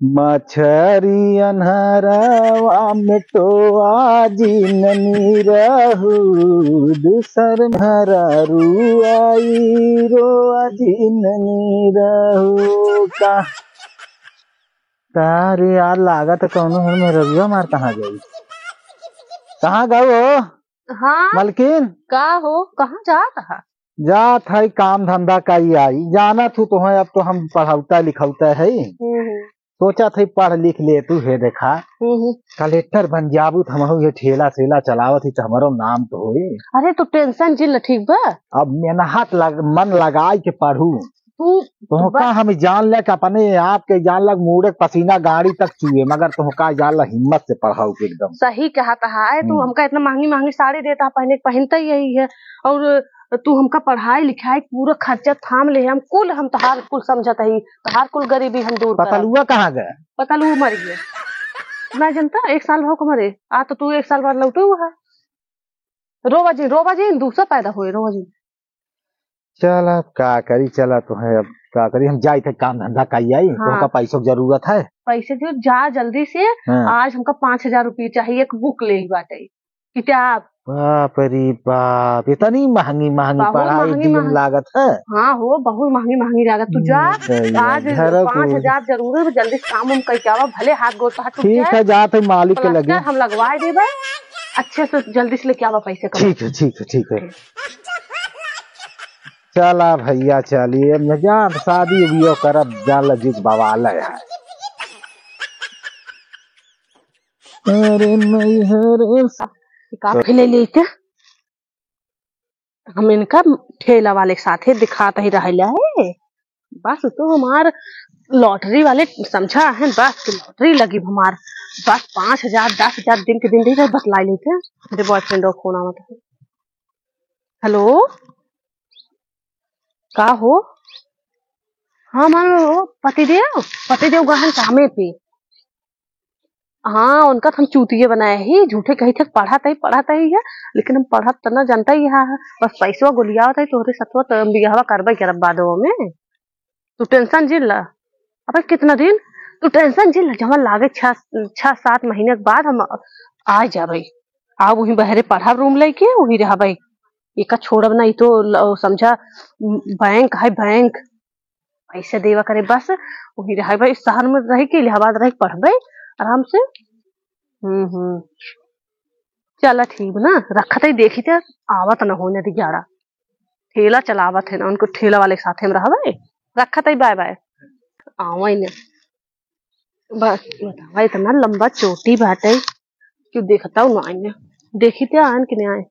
मछरी अन्हरवा में टोआ जिननी रहू दूसर भरारू आई रोआ जिननी रहू का तारे यार लागत कौनो हर में रविया मार कहाँ गई कहाँ गओ हाँ मलकिन का हो कहाँ जा रहा जात है काम धंधा का ही आई जाना तू तो है अब तो हम पढ़ौता लिखौता है सोचा थे पढ़ लिख ले तू है देखा कलेक्टर बन जाबू तो हम ये ठेला ठेला चलावत ही तो हमारो नाम तो होई। अरे तो टेंशन जिल ठीक बा अब मेहनत मन लगाई के पढ़ू तू तुहका हम जान ले अपने आप के जान लग मुड़े पसीना गाड़ी तक चुए मगर तुहका जान लग हिम्मत से पढ़ाओ के एकदम सही कहा है तू हमका इतना महंगी महंगी साड़ी देता पहने पहनता यही है और तू हमका पढ़ाई लिखाई पूरा खर्चा थाम ले हम तहार कुल समझत है तहार कुल गरीबी हम दूर पतलुआ कहाँ गए पतलुआ मर गया मैं जनता 1 साल हो मरे आ तो तू 1 साल बाद लौटे हुआ है रोवा जी दूसरा पैदा हुए रोवा जी चल अब का करी चला तो है अब का करी हम जाए थे काम धंधा कही आई हाँ। तो हमका पैसों की जरूरत है पैसे जो जा जल्दी से हाँ। आज हमका 5,000 रुपये चाहिए एक बुक ले बाटे किताब बाप रे बाप इतनी महंगी पढ़ाई दिन लागत है हाँ हो बहुत महंगी लागत तू जा आज 5,000 जरूर जल्दी काम हम कह के भले हाथ गोड़ ठीक है जाते मालिक के लगे हम लगवाए देवे अच्छे से जल्दी से लेके आवा पैसे ठीक है चला भैया चलिए जान शादी भी करब जान लजीज बवाल है अरे नहीं काफी ले लेके हम इनका ठेला वाले के साथ दिखाता ही रहा है बस तो हमार लॉटरी वाले समझा है बस लॉटरी लगी हमार बस 5,000 10,000 दिन के दिन बतला लेते मेरे बॉयफ्रेंड को फोन आवत है हेलो का हो हाँ मान पतिदेव गहन कामे पे हाँ उनका हम चूतिये बनाए ही झूठे कही थे पढ़ाता ही है लेकिन हम पढ़त तो ना जानता ही है बस पैसवा गोलियावत है तोहरे सतवा तो बिगहवा करबे करब बादो में तू टेंशन जिल अब कितना दिन तू टेंशन जिल जमा लागे 6-7 महीने के बाद हम आ जाबे आप वही बहरे पढ़ा रूम लेके वही रहबे एक छोड़ब नहीं तो समझा बैंक है बैंक पैसे देवा करे बस वही रहे शहर में रह के इलाहाबाद रह पढ़बे आराम से चला ठीक ना रखत ही देखी थे आवत न होने दी ग्यारह ठेला चलावत है ना उनको ठेला वाले साथ में रहबे रखत ही बाय बाय आवा ही बस बतावा इतना लंबा चोटी बाटे क्यों देखता हूँ ना देखी थे आन कि नहीं आए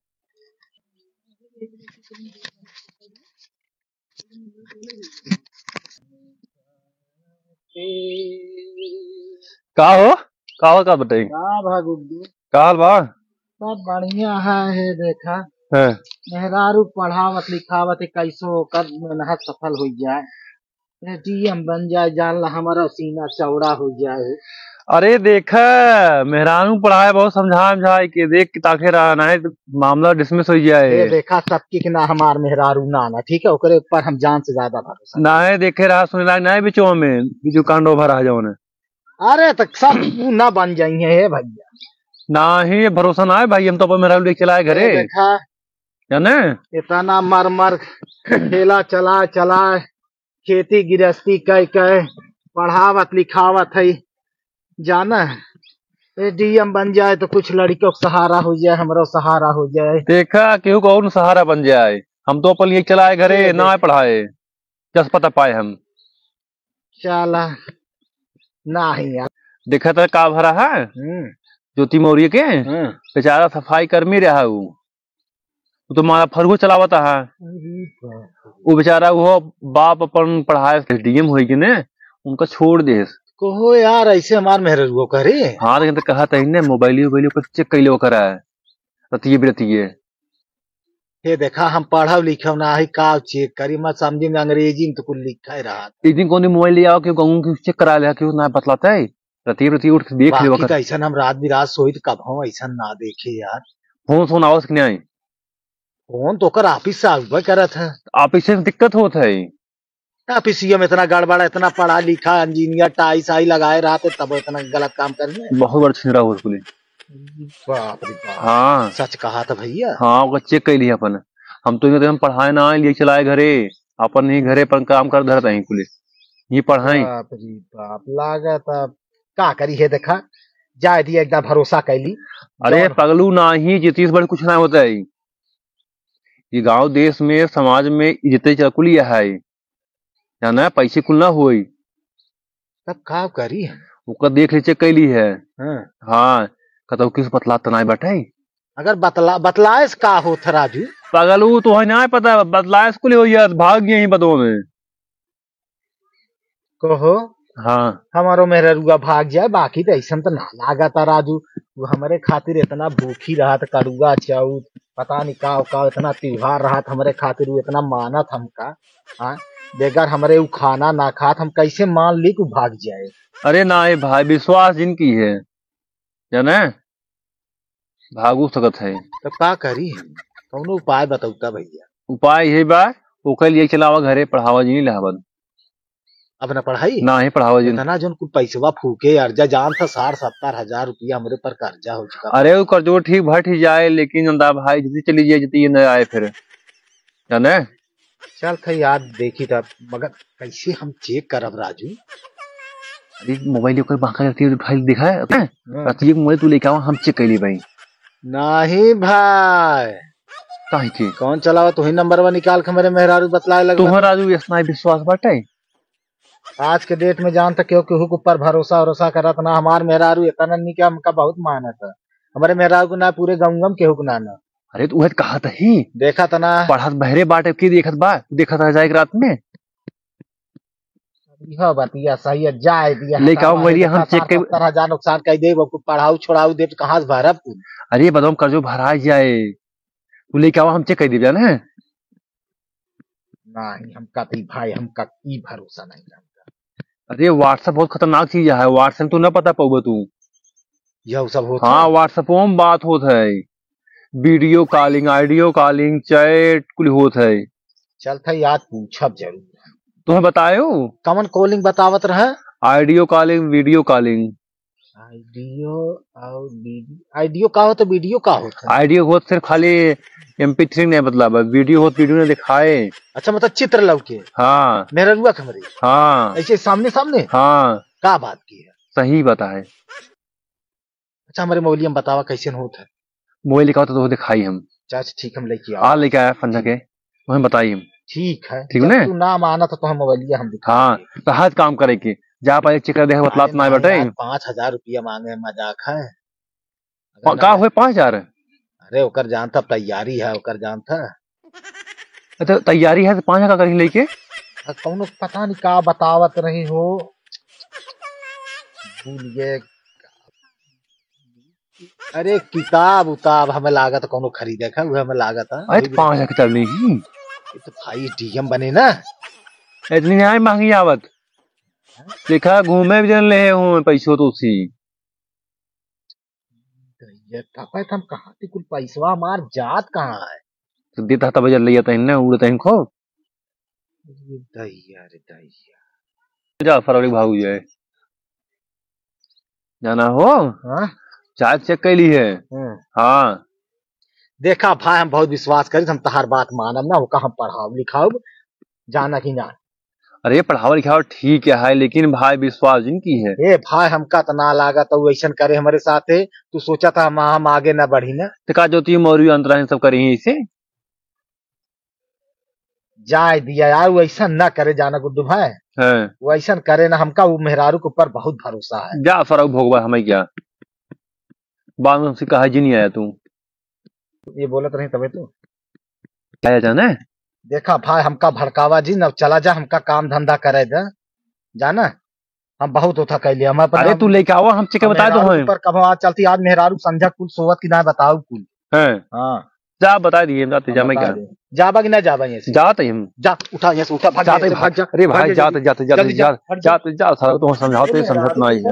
का हो का बताई का हाल बा सब बढ़िया है देखा मेहरारू पढ़ावत लिखावत कैसो कर मेहनत सफल हो जाए डीएम बन जाए जान ला हमारा सीना चौड़ा हो जाए अरे देखा मेहरानू पढ़ाए बहुत समझा के देख के ताके रहा है मामला डिसमिस हो जाए देखा सबकी कि ना हमार मेहरारू ना ठीक है ओकरे ऊपर हम जान से ज्यादा भरोसा ना है देखे रहा सुने लाग ना बिचो में बिजू कांडो भरा जाओ ने अरे तक सब ना बन जाइए भैया ना ही भरोसा ना है भाई हम तो पर मेहरारू लेके चलाए घरे देखा जाने इतना मर ठेला चला खेती गृहस्थी कह पढ़ावत लिखावत है जाना है डीएम बन जाए तो कुछ लड़कियों का सहारा हो जाए हमारा सहारा हो जाए देखा केहू को और सहारा बन जाए हम तो अपन लेके चलाए घरे ना पढ़ाए जस पता पाए हम चला ना ही यार देखा था का भरा है ज्योति मौर्य के बेचारा सफाई कर्मी रहा तो हमारा फरगो चलावता है वो बेचारा वो बाप अपन पढ़ाए डीएम हो ने उनका छोड़ दे कहो यार ऐसे हमार मेहरुआ करे हाँ लेकिन तो कहा था इन्हें मोबाइल पर चेक कैले वो करा है रतिये ये देखा हम पढ़ा लिखा ना है का चेक करी मत समझी में अंग्रेजी में तो कुछ लिखा ही रहा एक दिन कौन मोबाइल ले आओ क्यों कहूँ कि चेक करा लिया क्यों ना बतलाता है रतिये उठ के देख ले ऐसा हम रात बिरात सोई तो कब हम ऐसा ना देखे यार फोन आवश्यक नहीं आई फोन तो कर ऑफिस से आवे करत है ऑफिस से दिक्कत होता है ऑफिसियो में इतना गड़बड़, इतना पढ़ा लिखा इंजीनियर टाई साई लगाए रहा थे, तब इतना गलत काम करने। बहुत बड़ा छिंदरा हो उसको। बाप रे बाप, हाँ सच कहा था भैया। हाँ, वो चेक कर लिया अपन। हम तो हम पढ़ाए ना लिए चलाए घरे, अपन ही घरे पर काम कर धरता है कुल ये पढ़ाई। बाप रे बाप, लागत का करी है देखा, जाए दिया एकदम भरोसा कैली। अरे पगलू ना ही जितीस बड़े कुछ ना होता है। ये गांव देश में समाज में इज्जत कुल यह है, जाना पैसे कुल ना हुई। तब का करी। ओकर देख ले चेक कैली है। हाँ। हाँ, कतो किस बतला तनाई बैठे। अगर बतलाए से का होता राजू। पगलू तो है ना पता बतलाए कुल हो यार, भाग गए ही बदो में। कहो हाँ हमारो मेहरुआ भाग जाए, बाकी तो ऐसा तो ना लागा था राजू। वो हमारे खातिर इतना भूखी रहा था, कड़ुआ चाउर पता नहीं का इतना त्योहार रहा था हमारे खातिर, वो इतना मानत हमका। हाँ, बेगर हमारे वो खाना ना खात, हम कैसे मान ली कि वो भाग जाए। अरे ना ये भाई विश्वास जिनकी है जाने भागू सकत है। तो का करी हम, कौन उपाय बताऊता भैया। उपाय यही बा, ओकर लिए चलावा घरे पढ़ावा जी नहीं लावत अपना पढ़ाई ना ही पढ़ावा जी। इतना जो कुछ पैसवा फूके अर्जा जान था, 60-70 हजार रुपया हमारे पर कर्जा हो चुका। अरे वो कर्जो ठीक भट ही जाए, लेकिन अंदा भाई जल्दी चली जाए जल्दी ये न आए फिर जाने। चल था याद देखी था, मगर कैसे हम चेक करब राजू। अरे मोबाइल ओकर बांका जाती है भाई दिखा है ये मोबाइल तू लेके आवा, हम चेक कैली भाई। नहीं भाई, काहे के कौन चलावा, तू ही नंबरवा निकाल के मेरे मेहरारू बतलाए लग। तुम्हारा राजू इतना विश्वास बाटे। आज के डेट में जानता क्यों केहू के ऊपर भरोसा करत ना। हमार मेहरारू इतना नहीं क्या हमका बहुत मानत है, हमारे मेहरारू को ना पूरे गंगम केहू को ना। अरे तू कहा था ही देखा था ना, पढ़त बहरे बाटे की देखत बा, देखत रह जाए रात में। यह बतिया सही है, जाए दिया लेके आओ मोबाइल हम चेक कर। 70,000 नुकसान कर दे, पढ़ाऊ छोड़ाऊ दे तो कहाँ से भरब तू। अरे बताओ कर्जो भरा जाए, तू लेके आओ हम चेक कर दे जाने। नहीं हम कती भाई, हम कती भरोसा नहीं करता। अरे व्हाट्सएप बहुत खतरनाक चीज है, व्हाट्सएप तू न पता पाओगे तू। यह सब होता हाँ व्हाट्सएप में बात होत है, video calling audio calling chat कुल होत है। चल था याद पूछब जरूर। तुम्हें बतायो कमन कॉलिंग बतावत रहे। Audio calling video calling. Audio का होता, वीडियो का होता। ऑडियो होत सिर्फ खाली MP3 नहीं मतलब, वीडियो होत वीडियो ने दिखाए। अच्छा मतलब चित्र लौके। हाँ मेरा रुआ खमरे। हाँ ऐसे सामने सामने। हाँ का बात की है, सही बता है। अच्छा हमारे मोबाइल में बतावा कैसे होता है। मोबाइल लिखा तो दिखाई हम। चाचा ठीक हम लेके आ लेके आया फंजा के तुम्हें बताई हम। ठीक है, ठीक है तू ना माना तो हम मोबाइल हम दिखा। हाँ तो हर काम करे के जा पाए चेक कर दे बतलात ना बेटे। 5,000 रुपया मांगे, मजाक है। का हुए 5,000। अरे ओकर जानता तैयारी है, ओकर जानता। अच्छा तैयारी है तो 5,000 का करी लेके। कौन पता नहीं का बतावत रही हो, भूल गए। अरे किताब उताब हमें लागत कौन खरीदे का, वो हमें लागत है। अरे 5,000 की चलनी ही तो भाई DM बने ना, इतनी नहीं महंगी आवत। देखा घूमे भी जन ले हूँ पैसों तो उसी ये हम कहाँ थी, कुल पैसवा हमार जात कहाँ है। तो देता तब जल लिया तहन ना उड़ता है खो दैया रे दैया। जा फरवरी भाग जाए जाना हो। हाँ चाय चेक कैली है। हाँ देखा भाई, हम बहुत विश्वास करी, हम तहार बात मानब ना, होका हम पढ़ाओ लिखाओ जाना कि ना। अरे पढ़ावा लिखावा ठीक है लेकिन भाई विश्वास जिनकी है। ए भाई हमका तो ना लागा तो ऐसा करे हमारे साथ है, तू सोचा था हम आगे ना बढ़ी ना। तो का ज्योति मौर्य अंतरा सब करी इसे जाए दिया यार, वो ऐसा ना करे जाना गुड्डू भाई। है वो ऐसा करे ना, हमका वो मेहरारू के ऊपर बहुत भरोसा है। जा फरक भोगवा हमें क्या बाद में हमसे कहा जी नहीं आया तू ये बोलत रही तबे तू आया जाना। देखा भाई हमका भड़कावा जी न, चला जा हमका काम धंधा करे दे जाना, हम बहुत होता कह लिया। अरे तू लेके आओ हम चेक बता दो हम पर कब आज चलती, आज मेहरारू समझा कुल सोवत की ना बताओ कुल है। हाँ जा बता दिए जाते जा मैं क्या जाबा कि ना जाबा, ये जाते हम जा उठा यहाँ से उठा, भाग जाते भाग जा। अरे भाई जाते जाते जाते जाते जा सर तुम समझाओते समझत ना आई है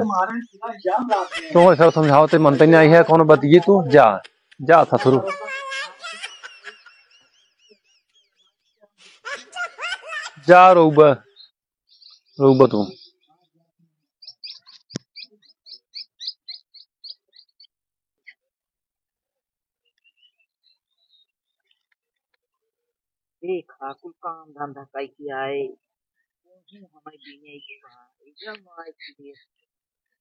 तुम सर समझाओते मनते नहीं आई है कौन बताइए तू जा जा ससुर जा रोबा रुक बतू देखा कुल काम धंधा कई किया है हमारे बीने जब आए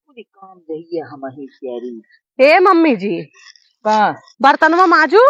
पूरी काम दही हम ही कैरी हे मम्मी जी का बर्तनवा माजू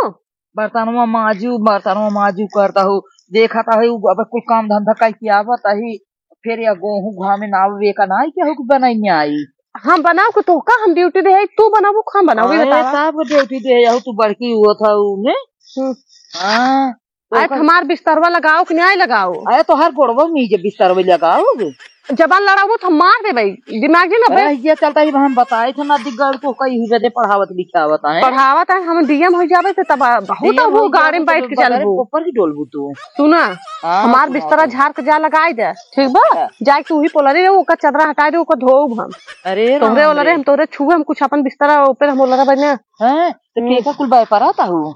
बर्तनवा माजू करता हूँ देखा था अब कुल काम धंधा कई किया आवता ही फिर या गेहूं घामे नावे का ना क्या हो बनाई आई हम बनाओ को तो का हम ड्यूटी दे तू बनाबू हम बनाओ सब ड्यूटी दे तू बड़की हुआ था उन्हें हाँ आज हमार बिस्तरवा लगाओ कि नहीं लगाओ अरे तो हर गोड़वा नीचे बिस्तर में लगाओ जबान लड़ाओ तो हम मार दे भाई दिमाग जी ना ये चलता ही हम बताए थे ना दिग्गज को कई हुए दे पढ़ावत लिखावत है पढ़ावत है हम डीएम हो जावे तो तब बहुत वो गाड़ी में बैठ के चलबू ऊपर की डोलबू तू सुना हमार बिस्तरा झाड़ के जा लगाई दे ठीक बा जाए तू ही पोलरे ओका चदरा हटा दे ओका धोब हम अरे तोरे ओलरे हम तोरे छुए हम कुछ अपन बिस्तरा ऊपर हम ओलरा बने हैं तो केका कुल व्यापार आता हूँ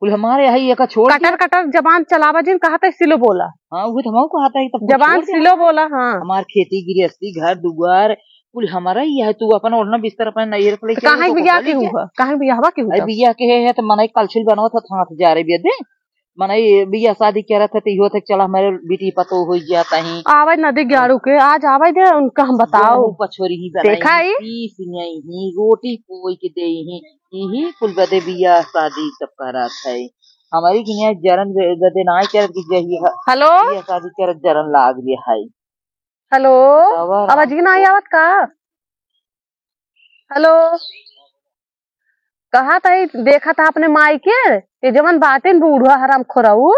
कुल हमारे यहाँ एक छोड़ कटर कटर जबान चलावा जिन कहा था सिलो बोला हाँ वो तो हमको आता है जबान सिलो बोला हाँ हमार खेती गृहस्थी घर दुआर कुल हमारा ही है तू अपन ओढ़ना बिस्तर अपन नैयर पे कहाँ बिया के हुआ कहाँ बियाहवा के हुआ बिया के है तो मने कलछुल बनाओ था हाथ जा रहे बिया दे मने बिया शादी कह रहा था तो यो तक चला हमारे बेटी पतो हो जाता है आवाज नदी ग्यारू के आज आवाज दे उनका हम बताओ पछोरी ही देखा ही रोटी कोई के दे ही कुल बदे बिया शादी सब करा था हमारी किनिया जरन गदे ना करत की जही हेलो बिया शादी करत जरन लाग लिया है हेलो आवाज ही ना आई आवत का हेलो कहा था देखा था अपने माई के ये जवन बातें बूढ़ा हराम खोराऊ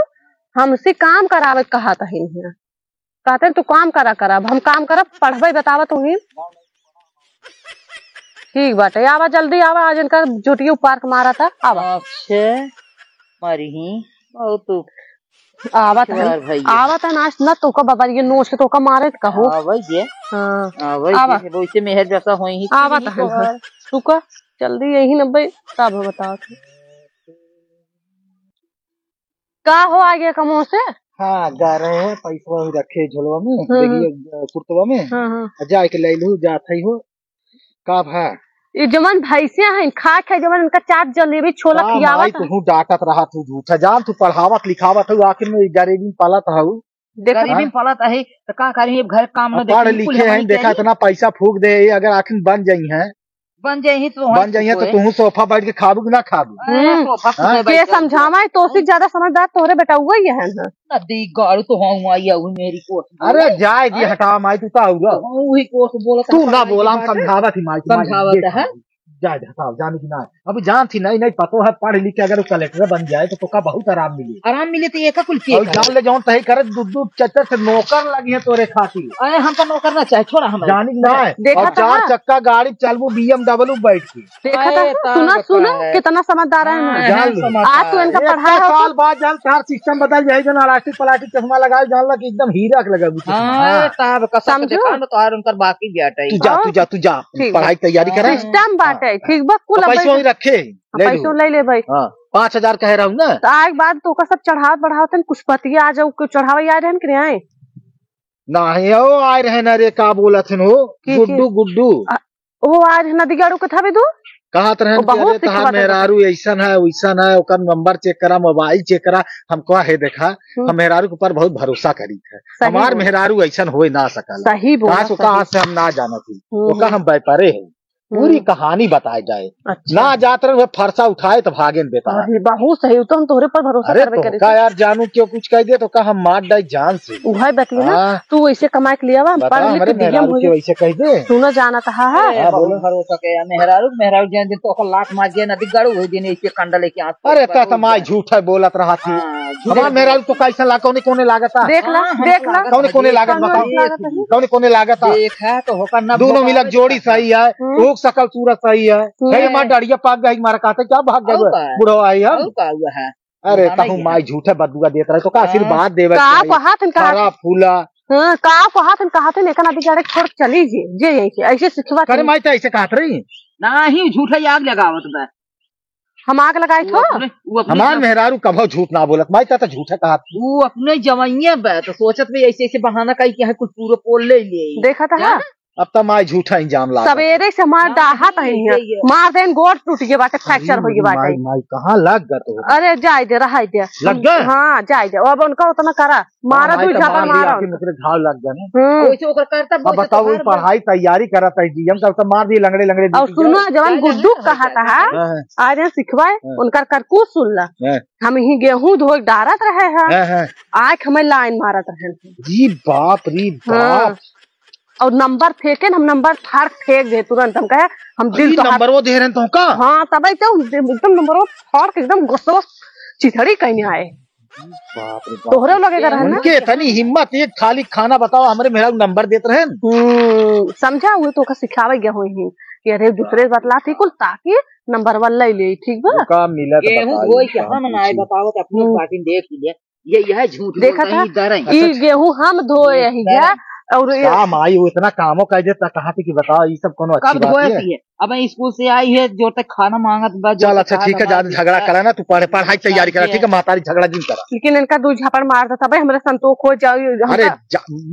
हमसे काम करावे कहा था कहते तू काम करा करब हम काम करब पढ़बे बतावा तू ही ठीक बाटे आवा जल्दी आवा आज इनका जुटियो पार्क मारा था आवा अच्छा मारी ही बहुत आवा था नाच न तो का बाबा ये नोच के तो का मारे कहो ये हां आवा वैसे मेहर जैसा होई ही आवा था तू का जल्दी यही 90 तब बताओ का हो आ गया कमो से हाँ जा रहे हैं पैसा रखे झोलवा में कुर्तवा में जा के ले लू जात हो का भा ये जमन भैंसे हैं खा खा जमन इनका चाट जलेबी छोला खियावत तू डांटत रहा तू झूठा जान तू पढ़ावत लिखावत हो आखिर में गरीबी पालत हूँ गरीबी पालत है तो का करी घर काम में पढ़ लिखे हैं देखा इतना पैसा फूक दे अगर आखिर बन जाई है बन जाइए तो तू सोफा बैठ के खाबू ना खाबू के समझावा तो से ज्यादा समझदार तोरे बेटा हुआ ही है नदी गाड़ी तो हाँ आई है मेरी कोट अरे जाए जी हटा माई तू का हुआ वही कोट बोला तू ना बोला हम समझावा थी माई समझावत है जाए हटाओ जाने की ना अब जान थी नहीं पतो है पढ़ लिख के अगर कलेक्टर बन जाए तो का बहुत आराम मिले तो एक कुल जान ले जाऊं तही करे दूध चच्चर से नौकर लगी है तोरे खातिर अरे हम तो नौकर ना चाहे छोड़ा हम जानी ना और 4 चक्का गाड़ी चलबू BMW बैठ के देखा सुना कितना समझदार है आज तो इनका पढ़ा साल बाद जान सार सिस्टम बदल जाए जन इलास्टिक प्लास्टिक चश्मा लगाए जान लग एकदम हीरा लगा समझो तो उनकर बाकी तू जा पढ़ाई तैयारी करे सिस्टम बाटे ठीक बा कुल पैसों ही रखे पैसों ले ले भाई 5000 कह रहा हूँ ना तो आज बाद तो का सब चढ़ाव बढ़ावत कुछ पतिया आ जाओ चढ़ावा याद है कि आए नहीं हो आए रहे ना रे का बोला थे गुड्डू वो आज नदी गाड़ू के था दू कहा रहे मेहरारू ऐसा है वैसा है ओकर नंबर चेक करा मोबाइल चेक करा हमको है देखा हम मेहरारू के ऊपर बहुत भरोसा करी थे हमार मेहरारू ऐसा हो ना सकल सही कहा से हम ना जाना थी तो हम व्यापारे है पूरी कहानी बताई जाए ना जात रहे फरसा उठाए तो भागे बेटा बहुत सही तो हम तोरे पर भरोसा करबे करे का यार जानू क्यों कुछ कह दे तो का हम मार डाई जान से उहाई बतली ना तू ऐसे कमाए के लिया पढ़ लिख के डीएम हो वैसे कह दे सुना जाना था है बोलो भरोसा के मेहरारू जन दिन तो लाख मार गया नदी गाड़ू हो दिन ऐसे कंडा लेके आ अरे ता तमाई झूठ है बोलत रहा थी हमार मेहरारू तो कैसा ला कोने लागता देख ला कोने लागत बताओ कोने लागत देखा तो होकर ना दोनों मिलक जोड़ी सही है रूप सकल सूरत सही है मार डाड़िया पाक गई मारा कहते क्या भाग गए बुढ़ो आई है अरे कहूँ माई झूठे बदुआ देता रहे तो का आशीर्वाद देवे हरा फूला कहा थे लेकिन अभी गाड़ी छोड़ चली जे ऐसे सिखवा करे माई तो ऐसे कहत रही ना ही झूठा आग लगावत बा हम आग लगाई थो हमार मेहरारू कभो झूठ ना बोलत माई ता झूठा कहा वो अपने जवाइया बा तो सोचत भी ऐसे ऐसे बहाना कही कि है कुछ पूरा पोल ले लिए देखा था अब तो माई झूठा इंजाम ला सवेरे से हमार डाहा तही मार देन गोड़ टूट गए बाटे फ्रैक्चर हो गए बाटे माई कहाँ लग गए तो अरे जाए दे रहा दे लग गए हाँ जाए दे अब उनका उतना करा मारा तू झापा मारा मुझे घाव लग गए वैसे ओकर करता अब बताओ वो पढ़ाई तैयारी करा था जीएम का तो मार दिए लंगड़े लंगड़े और सुनो जवान गुड्डू कहा था आ रहे सिखवाए उनका करकू सुन ला हम ही गेहूं धो डारत रहे हैं आख हमें लाइन मारत रहे जी बाप री बाप और नंबर फेंके हम नंबर फाड़ फेंक दे तुरंत हम कहे हम दिल तो नंबर वो दे रहे तो का हाँ तब तो एकदम नंबर वो फाड़ के एकदम गुस्सा चिथड़ी कहीं आए बाप रे तोहरे लगेगा रहना उनके इतनी हिम्मत एक खाली खाना बताओ हमारे मेरा नंबर देते रहे समझा हुए तो का सिखावे गया हुई कि अरे दूसरे बतलाती कुल ताकि नंबर वन ले ठीक बा का मिला गेहूं धोई के हम ना बतावत अपनी पार्टी देख लिया ये यह झूठ देखा था ये गेहूं हम धोए ही गया और माई वो इतना कामों कर देता कहा थी कि बताओ ये सब कोनो अच्छी बात है अब स्कूल से आई है जो तक खाना मांगत बस चल अच्छा ठीक है ज्यादा झगड़ा करा ना तू पढ़ाई तैयारी करा ठीक है महतारी झगड़ा जिन करा लेकिन इनका दू झापड़ मारता था भाई हमारे संतोष हो जाओ अरे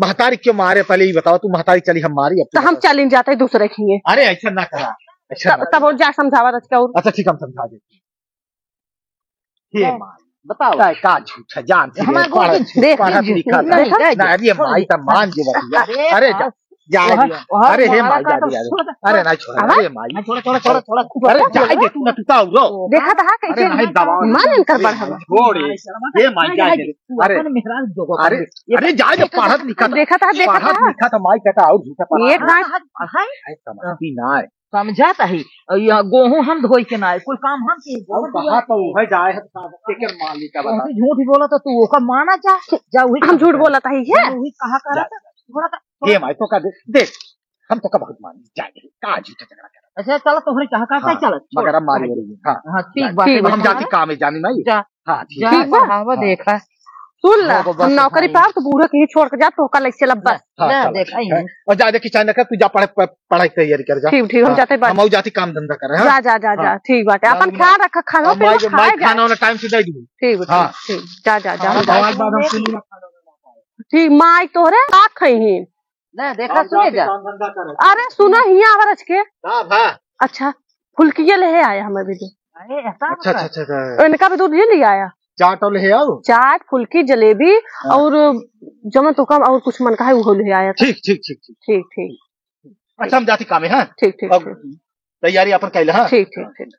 महतारी क्यों मारे पहले ही बताओ तू महतारी चली हम मारी तो हम चल जाते दूसरे खिए अरे ऐसा ना करा अच्छा तब और जा समझावा रच का अच्छा ठीक हम समझा देते बताओ का झूठ है जान देख अरे माई का मान जी अरे अरे हे माई अरे नहीं छोड़ अरे माई छोड़ अरे जाए दे तू ना तू का देखा था कैसे मान इनकर बढ़ा छोड़ हे माई जाए दे अरे अरे जाए दे पढ़त देखा था लिखा था माई कहता और झूठा एक ना समझती ना है समझाता ही गेहूं हम धोई के ना कुल काम हम की कहा तो है जाए है मालिक का बता झूठ बोला तो तू ओका माना जा हम झूठ बोला था ये कहा करा था ये माई तो का देख हम तो का बहुत मान जाए का झूठा झगड़ा कर अच्छा चलो तोहरे कहा का चल मगर हम मारी रही हां हां ठीक बात हम जाके काम है जानी नहीं हां ठीक बा देखा सुन ला हम नौकरी पाओ तो पूरा कहीं छोड़ के जा तो कल ऐसे लब बस देखा और जा दे किचन का तू जा पढ़ाई तैयारी कर जा ठीक हम जाते हम जाती काम धंधा कर रहे हैं जा ठीक बात है अपन ख्याल रखा खाना खाना वाला टाइम से दे दी ठीक ठीक जा ठीक माई तोरे का खई ना देखा सुने जा अरे सुना हिया आवरज के हां अच्छा फुलकिया ले आया हमें भी अच्छा अच्छा इनका भी दूध ले आया चाट और ले आओ चाट फुल्की जलेबी और जमन तो कम और कुछ मन का है वो ले आया ठीक ठीक ठीक ठीक ठीक अच्छा हम जाती काम है हां ठीक ठीक तैयारी अपन कैले हां ठीक ठीक ठीक